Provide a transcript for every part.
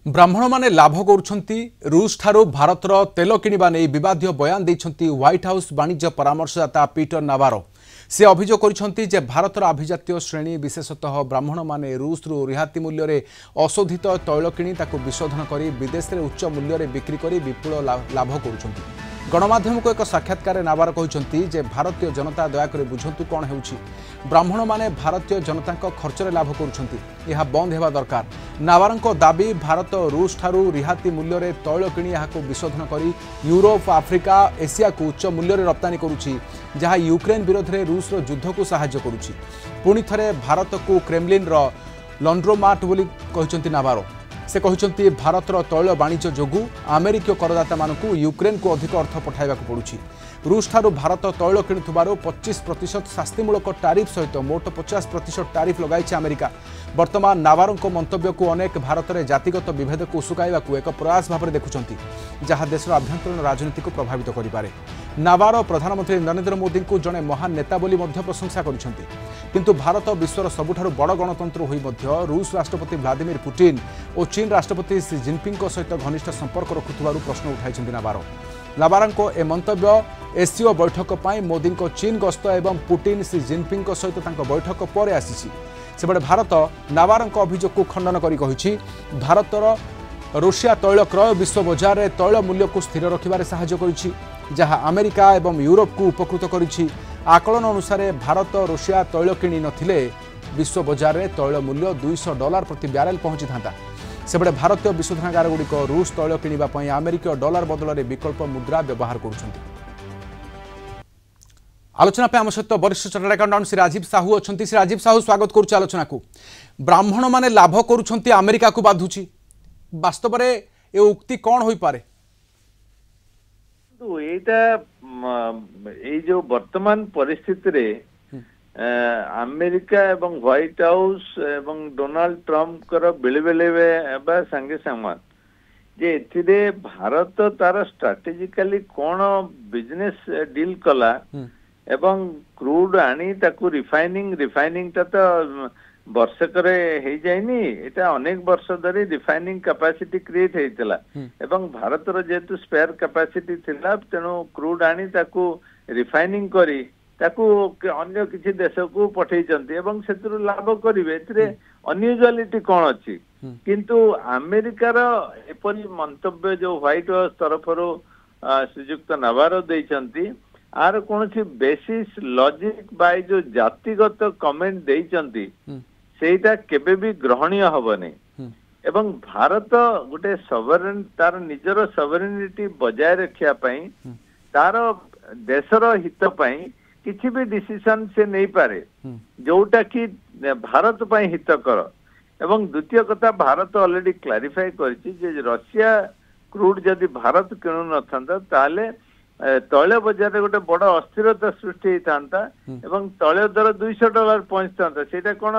ब्राह्मण माने लाभ करुछंती रूस ठारू भारतर तेल किणवा नहीं विवादीय बयान देइछंती व्हाइट हाउस वाणिज्य परामर्शदाता पीटर नावारो। से अभियोग करिछंती जे भारतर आभिजातीय श्रेणी विशेषतः ब्राह्मण माने रूस रु रिहाती मूल्य रे अशोधित तैल किणी ताकु विशोधन करी विदेश रे उच्च मूल्य रे बिक्री करी विपुल लाभ करुछंती। गणमाध्यम को एक साक्षात्कार नावार कहते जे भारतीय जनता दयाकोरी बुझंतु कौन होउछि। ब्राह्मण माने भारतीय जनता खर्चरे लाभ करुछंती, यह बंद हेबा दरकार। नावारंको दाबी भारत रूस ठारू रिहाती मूल्य रे तैल किणी याको विशोधन करी यूरोप आफ्रिका एशिया को उच्च मूल्य रे रप्तानी करुछि, जहाँ यूक्रेन विरोध में रूस रो युद्ध को सहायता करुछि। पुणी थरे भारत को क्रेमलिन रो लॉन्ड्रोमाट बोली कहते नावारो। से कहते भारतर तैल वाणिज्य जोगु अमेरिकीय करदाता मानकु यूक्रेन को अधिक अर्थ पठाइबा पड़ुछि। रूस ठारू भारत तैल किणुथिबारु 25% शास्तिमूलक टारिफ सहित मोट 50% टारिफ लगाइछि अमेरिका। वर्तमान नावारों मंतव्य को अनेक भारत में जातिगत विभेद को उसुकाइबा एक प्रयास भाव में देखुंती, जहाँ देशर आभ्यंतरीण राजनीति को प्रभावित करिपारे। नावारो प्रधानमंत्री नरेंद्र मोदी को जड़े महान नेता बोली मध्य प्रशंसा करिसेंती, किंतु भारत विश्वर सबुठारु बड़ गणतंत्र होई मध्य रूस राष्ट्रपति व्लादिमीर पुतिन और चीन राष्ट्रपति शी जिनपिंग सहित घनिष्ठ संपर्क रखुथिबारु प्रश्न उठाइछंती नावारो। नावारों ए मंतव्य एससीओ बैठक पर मोदी चीन गस्त एवं पुतिन शी जिनपिंग सहित बैठक पर आसी। सेबड़े भारत नावारों अभियोग को खंडन करी कहिछि भारतर रूसिया तैल क्रय विश्व बजार में तैल मूल्य को स्थिर रखिबारे सहायता करिछि, जहाँ अमेरिका एवं यूरोप को उपकृत करिछि। आकलन अनुसार भारत रूसिया तैल किणी नथिले विश्व बजार में तैल मूल्य $200 प्रति ब्यारेल पहुंची था। सेबड़े भारतीय विशोधनागार गुड़िक रूस तैल किणवा पई अमेरिकीय डॉलर बदल में विकल्प मुद्रा व्यवहार करुछंती। आलोचना पे आम सहित वरिष्ठ चार्टर्ड अकाउंटेंट श्री राजीव साहू अच्छा। श्री राजीव साहू स्वागत करुच्छ आलोचना को। ब्राह्मण माने लाभ करुछंती अमेरिका को बाधुची, वास्तव में ये उक्ति कौन हो पारे? तो ये जो वर्तमान परिस्थिति रे अमेरिका एवं व्हाइट हाउस एवं डोनाल्ड ट्रम्प कर बेले बेले संगे समान जे एथिरे भारत तार स्ट्रेटेजिकली कौन बिजनेस डील कला एवं क्रूड आनी ताकू रिफाइनिंग ता तो वर्षकर हो जाइनी, एटा अनेक वर्ष धरी रिफाइनिंग कैपेसिटी क्रिएट होइतला एवं भारतर जेतु स्पेयर कैपेसिटी थिला तेणु क्रूड आनी ताकू रिफाइनिंग करी ताकू अन्य किसी देश को पठेइचंती एवं सेतु लाभ करिवे। एथिरे अनयूजुअलिटी कौन अछि, किंतु अमेरिकार एपरि मंतव्य जो व्हाइट हाउस तरफरो श्रीयुक्त नावारो देइचंती आर कौन सी बेसिस लॉजिक बाय जो जातिगत कमेंट देइचंती सेटा केबे भी ग्रहणीय हबनी एवं भारत गोटे सॉवरेन तार निजर सॉवरेनिटी बजाय रखिया पई तार देशर हित पई किछि भी डिसीजन से नहीं पारे जोटा कि भारत पई हितकर। एवं द्वितीय कथा भारत ऑलरेडी क्लैरिफाई करछि जे रशिया क्रूड जदि भारत किणु नथंदा ताले तैल बजार में गोटे बड़ अस्थिरता सृष्टि होता एवं तैल दर $200 पहुंचता सेटा कौन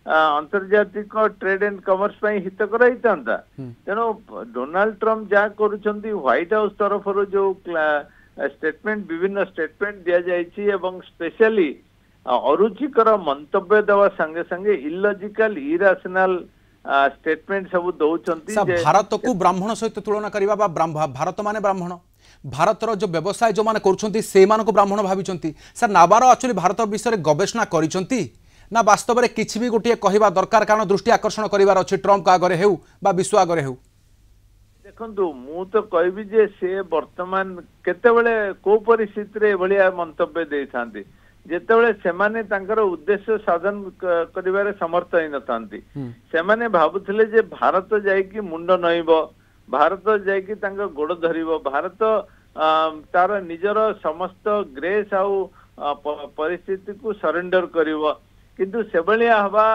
अंतर्जातिक ट्रेड एंड कमर्स हितकर होता। तेणु डोनाल्ड ट्रम्प जहाँ करुँच व्हाइट हाउस तरफ जो स्टेटमेंट विभिन्न स्टेटमेंट दि जाइए एवं स्पेशली अरुचिकर मंतव्य देवा संगे संगे इलॉजिकल इराशनल स्टेटमेंट सब दौरान भारत को ब्राह्मण सहित तुलना करवा भारत माने ब्राह्मण भारतर जो व्यवसाय जो माने करुछंती से मानको ब्राह्मण भाविचंती। सर नावारो एक्चुअली भारत विषय में गवेषणा करिसंती ना वास्तव में किछि भी गोटे कहवा दरकार कारण दृष्टि आकर्षण करिवार अछि ट्रम्प का आगरे हेउ बा विश्व आगरे हेउ? देखंतु मु तो कहबी जे से वर्तमान केतेबेले को परिस्थिति रे भलिया मंतव्य देथांती जेतेबेले सेमाने तांकर उद्देश्य साधन करिवारे समर्थ होई नथांती। सेमाने भाबुथिले जे भारत जाई कि मुंड नइबो, भारत जाइकी गोड़ धरिबो, भारत तार निजर समस्त ग्रेस आउ परिस्थिति को सरेंडर करिवो, किंतु सेबलिया हवा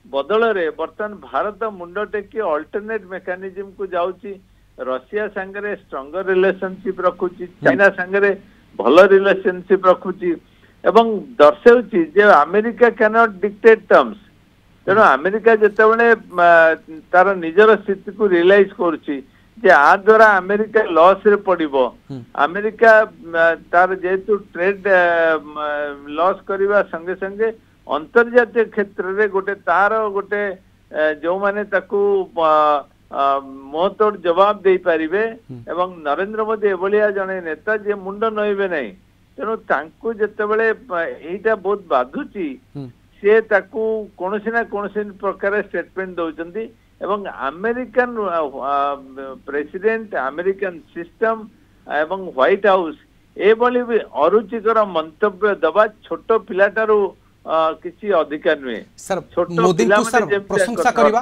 बदल रे वर्तमान भारत मुंड टेकी अल्टरनेट मेकानिज्म को जाउची। रशिया संगे स्ट्रॉन्गर रिलेशनशिप रखुची, चाइना संगे भल रिलेशनशिप रखुची एवं दर्शाउची जे America can not dictate terms. तेणु अमेरिका जेतेबेले तार निजर स्थिति को रियलाइज करुची जे आ द्वारा अमेरिका लॉस रे पड़िबो, अमेरिका तार जेतु ट्रेड लॉस करिवा संगे संगे अंतर्जातीय क्षेत्र रे गोटे तार गोटे जो माने ताकू मुहतोड़ जवाब दे पारिबे एवं नरेंद्र मोदी एभलिया जने नेता जे मुंड नइबे नै तेणु तांकु जेतेबेले एटा बहुत बाधुची से ताकू कोनोसी ना कोनोसी प्रकार स्टेटमेंट दउचंदी एवं अमेरिकन प्रेसिडेंट अमेरिकन सिस्टम एवं व्हाइट हाउस एभली भी अरुचिकर मंतव्य दबा छोट पिलाटारू किसी अधिकार नुहे सर मोदी को सर प्रशंसा करबा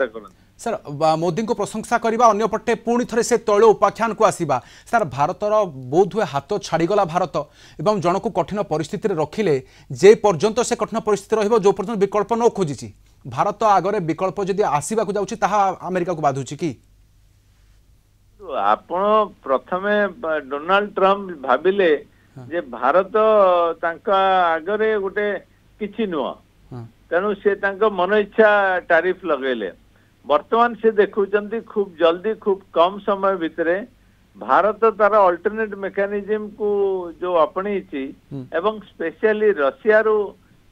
सर मोदी को प्रशंसा करबा अन्य पटे पुणी थरे से तैल उपाख्यान को आसीबा सर भारतर बोध हुए हाथ छाड़ीगला भारत एवं जन को कठिन परिस्थिति रखिले जे पर्यंत से कठिन परिस्थिति रहिबो जो पर्यंत विकल्प न खोजिची भारत आगरे विकल्प जदि आसीबा को जाउची ताहा अमेरिका को बाधुची की आपण प्रथमे डोनाल्ड ट्रम्प भाबिले जे भारत तांका आगरे गोटे किछि नुआ तेणु से तांका मन इच्छा टैरिफ लगेले वर्तमान से देखुचंती खूब जल्दी खूब कम समय भितरे भारत तार अल्टरनेट मेकानिज्म को जो अपनी एवं स्पेशली रशिया रू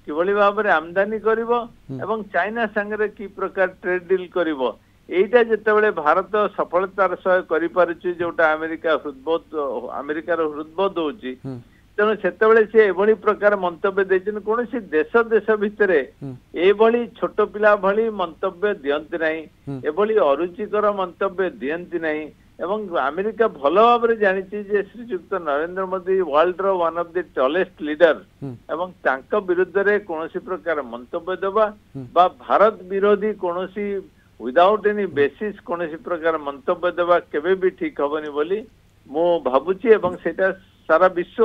किभली भाव में आमदानी करिवो एवं चाइना संगे की प्रकार ट्रेड डील करिवो एटा जेतेबेले भारत सफलतार सह करि पारुची जोटा अमेरिकार हृदबोध होची तेणु सेतेबेले से एभली प्रकार मंतव्य देछन कोनोसी देश भितरे एभली छोट पिला भली मंतव्य दियंती नाही एभली अरुचिकर मंतव्य दियंती नाही एवं अमेरिका भल भाव में जानी जे श्रीयुक्त नरेंद्र मोदी वर्ल्ड रो one of the tallest leader एवं तांका विरुद्ध रे कोनोसी प्रकार मंतव्य देबा बा भारत विरोधी कोनोसी विदाउट एनी बेसिस कोनोसी प्रकार मंतव्य देबा केबे भी ठीक हबनी बोली मो भाबुची एवं सेटा सारा विश्व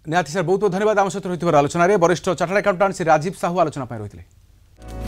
निहाती सर बहुत बहुत धन्यवाद आम सहित रही आलोचन वरिष्ठ चार्टर्ड अकाउंटेंट श्री राजीव साहू आलोचना रही।